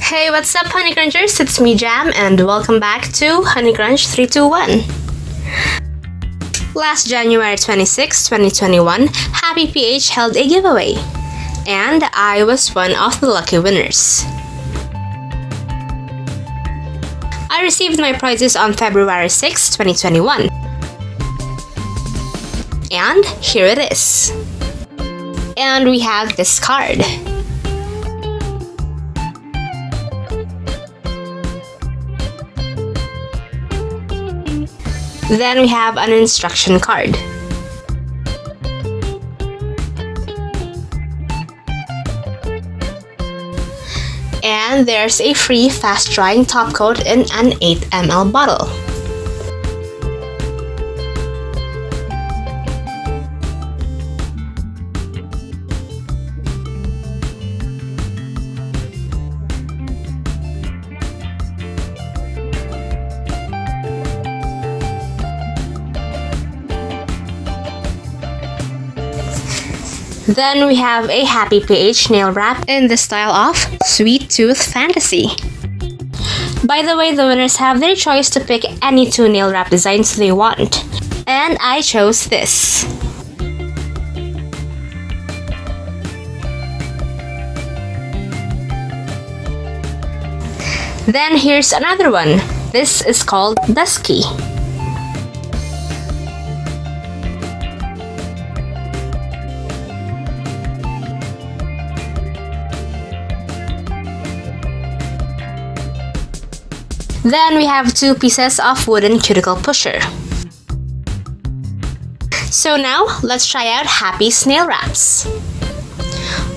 Hey, what's up, honeycrunchers? It's me, Jham, and welcome back to honeycrunch321. Last January 26, 2021, Happy PH held a giveaway, and I was one of the lucky winners. I received my prizes on February 6, 2021. And here it is. And we have this card. Then we have an instruction card. And there's a free fast-drying top coat in an 8 ml bottle. Then we have a Happy PH nail wrap in the style of Sweet Tooth Fantasy. By the way, the winners have their choice to pick any 2 nail wrap designs they want. And I chose this. Then here's another one. This is called Dusky. Then we have 2 pieces of wooden cuticle pusher. So now, let's try out Happy's nail wraps.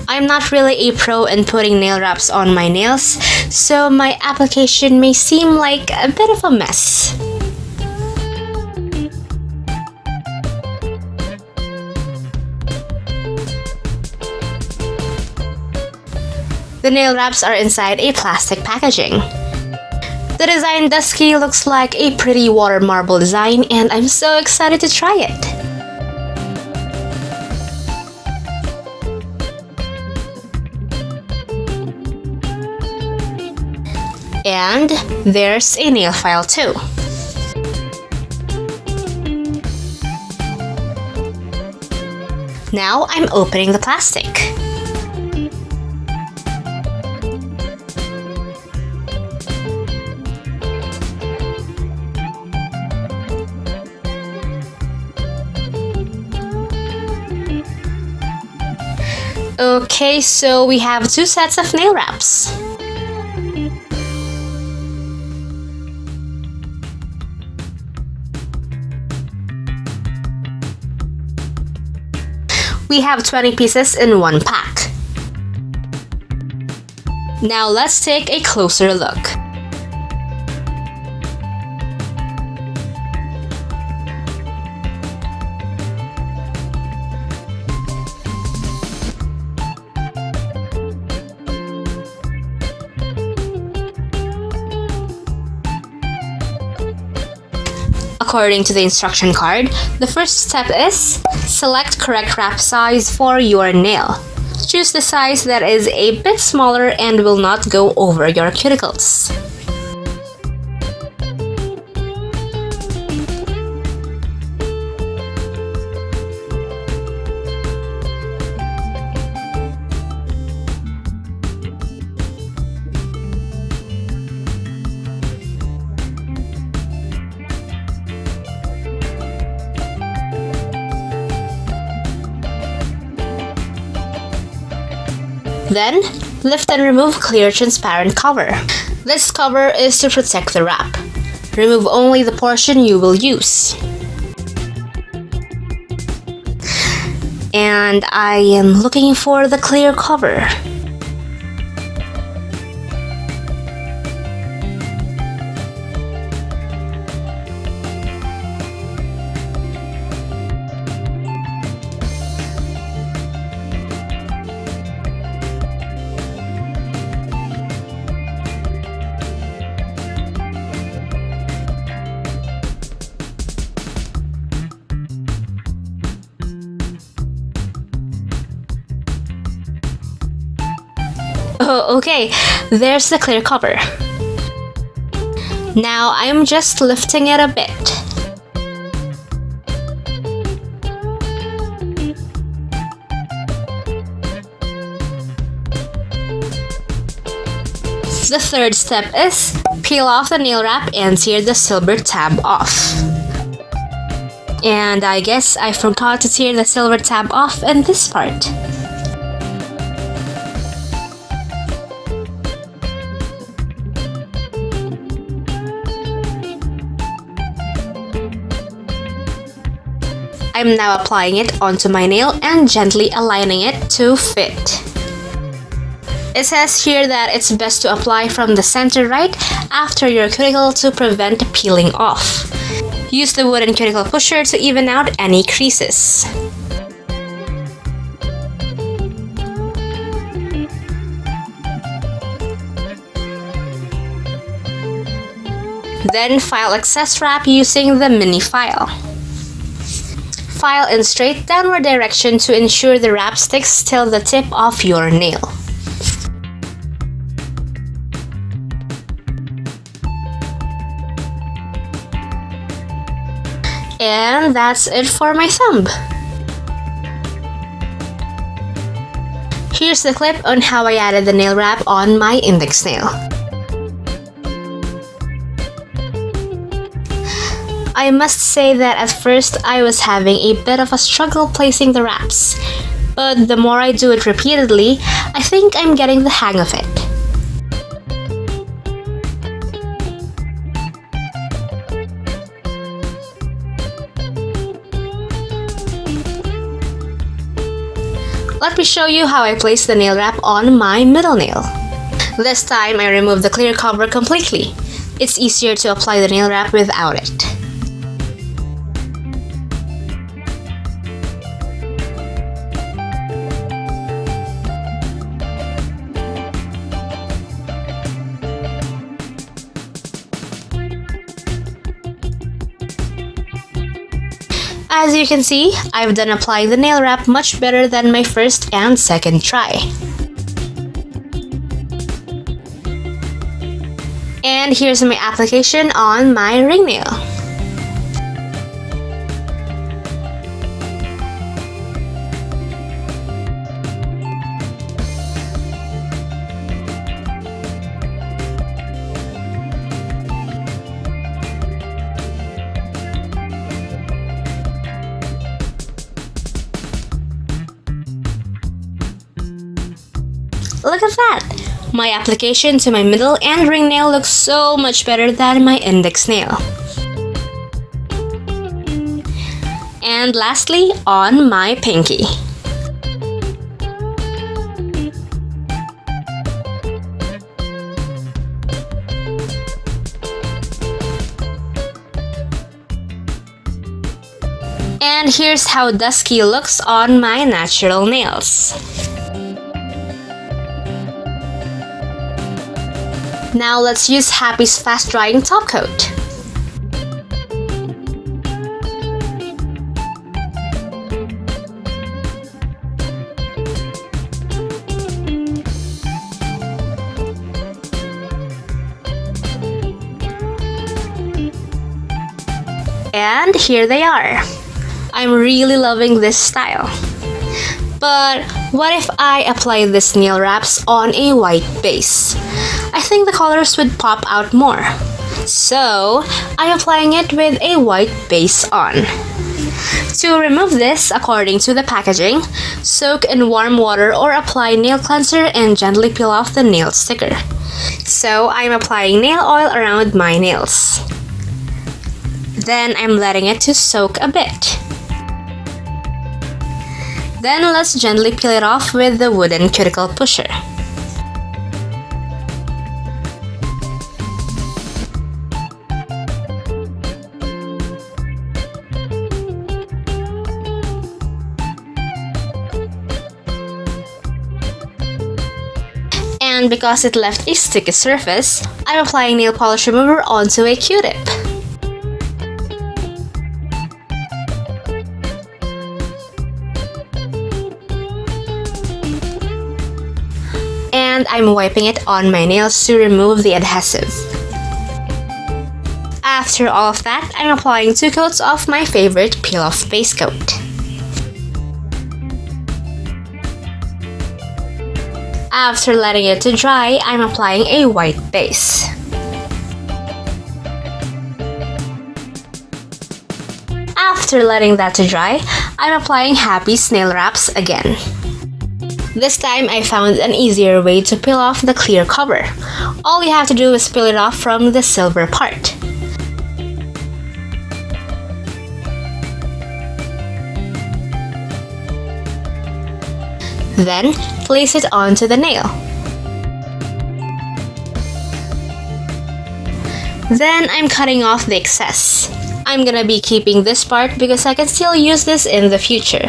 I'm not really a pro in putting nail wraps on my nails, so my application may seem like a bit of a mess. The nail wraps are inside a plastic packaging. The design Dusky looks like a pretty water marble design, and I'm so excited to try it. And there's a nail file too. Now I'm opening the plastic. Okay, so we have 2 sets of nail wraps. We have 20 pieces in one pack. Now let's take a closer look. According to the instruction card, the first step is select correct wrap size for your nail. Choose the size that is a bit smaller and will not go over your cuticles. Then, lift and remove clear transparent cover. This cover is to protect the wrap. Remove only the portion you will use. And I am looking for the clear cover. Oh, okay, there's the clear cover. Now I'm just lifting it a bit. The third step is peel off the nail wrap and tear the silver tab off. And I guess I forgot to tear the silver tab off in this part. I'm now applying it onto my nail and gently aligning it to fit. It says here that it's best to apply from the center right after your cuticle to prevent peeling off. Use the wooden cuticle pusher to even out any creases. Then file excess wrap using the mini file. File in straight downward direction to ensure the wrap sticks till the tip of your nail. And that's it for my thumb. Here's the clip on how I added the nail wrap on my index nail. I must say that at first I was having a bit of a struggle placing the wraps, but the more I do it repeatedly, I think I'm getting the hang of it. Let me show you how I place the nail wrap on my middle nail. This time I remove the clear cover completely. It's easier to apply the nail wrap without it. As you can see, I've done applying the nail wrap much better than my first and second try. And here's my application on my ring nail. Look at that! My application to my middle and ring nail looks so much better than my index nail. And lastly, on my pinky. And here's how dusky looks on my natural nails. Now let's use Happie's fast drying top coat. And here they are. I'm really loving this style. But what if I apply this nail wraps on a white base? I think the colors would pop out more. So, I'm applying it with a white base on. To remove this, according to the packaging, soak in warm water or apply nail cleanser and gently peel off the nail sticker. So, I'm applying nail oil around my nails. Then I'm letting it to soak a bit. Then let's gently peel it off with the wooden cuticle pusher. And because it left a sticky surface, I'm applying nail polish remover onto a Q-tip. And and I'm wiping it on my nails to remove the adhesive. After all of that, I'm applying 2 coats of my favorite peel-off base coat. After letting it to dry, I'm applying a white base. After letting that to dry, I'm applying Happie's nail wraps again. This time, I found an easier way to peel off the clear cover. All you have to do is peel it off from the silver part. Then, place it onto the nail. Then, I'm cutting off the excess. I'm gonna be keeping this part because I can still use this in the future.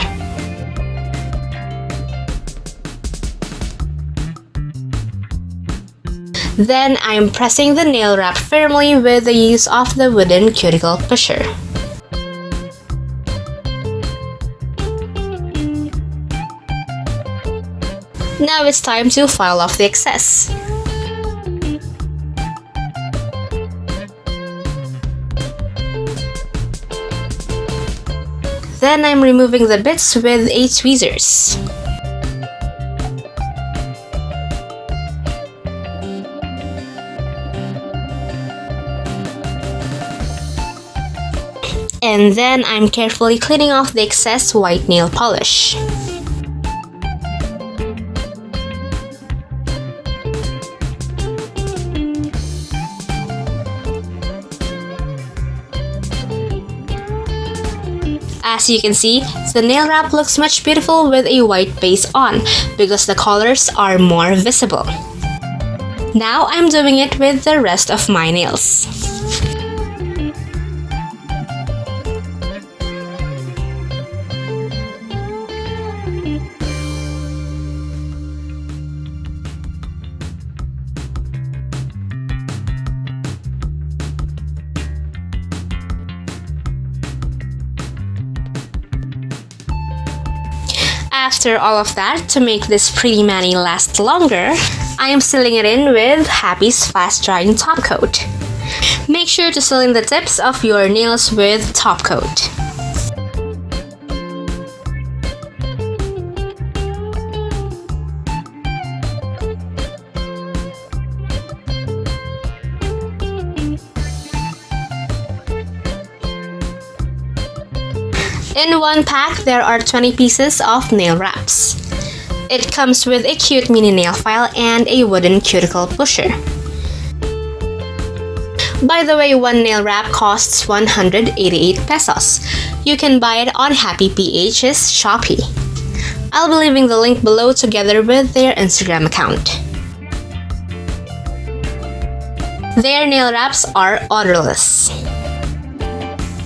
Then, I'm pressing the nail wrap firmly with the use of the wooden cuticle pusher. Now it's time to file off the excess. Then I'm removing the bits with a tweezers. And then I'm carefully cleaning off the excess white nail polish. As you can see, the nail wrap looks much beautiful with a white base on because the colors are more visible. Now I'm doing it with the rest of my nails. After all of that, to make this pretty mani last longer, I am sealing it in with Happie's fast drying top coat. Make sure to seal in the tips of your nails with top coat. In one pack, there are 20 pieces of nail wraps. It comes with a cute mini nail file and a wooden cuticle pusher. By the way, one nail wrap costs 188 pesos. You can buy it on Happie PH's Shopee. I'll be leaving the link below together with their Instagram account. Their nail wraps are odorless.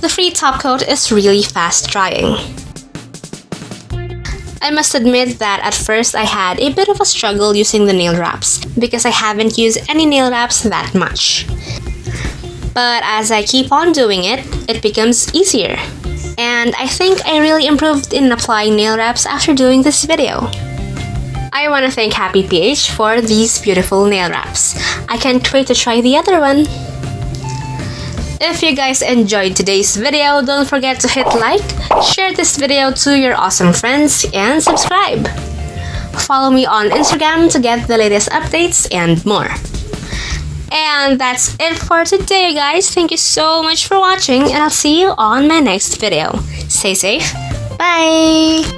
The free top coat is really fast drying. I must admit that at first I had a bit of a struggle using the nail wraps because I haven't used any nail wraps that much. But as I keep on doing it, it becomes easier. And I think I really improved in applying nail wraps after doing this video. I want to thank Happie PH for these beautiful nail wraps. I can't wait to try the other one. If you guys enjoyed today's video, don't forget to hit like, share this video to your awesome friends, and subscribe. Follow me on Instagram to get the latest updates and more. And that's it for today, guys. Thank you so much for watching, and I'll see you on my next video. Stay safe. Bye!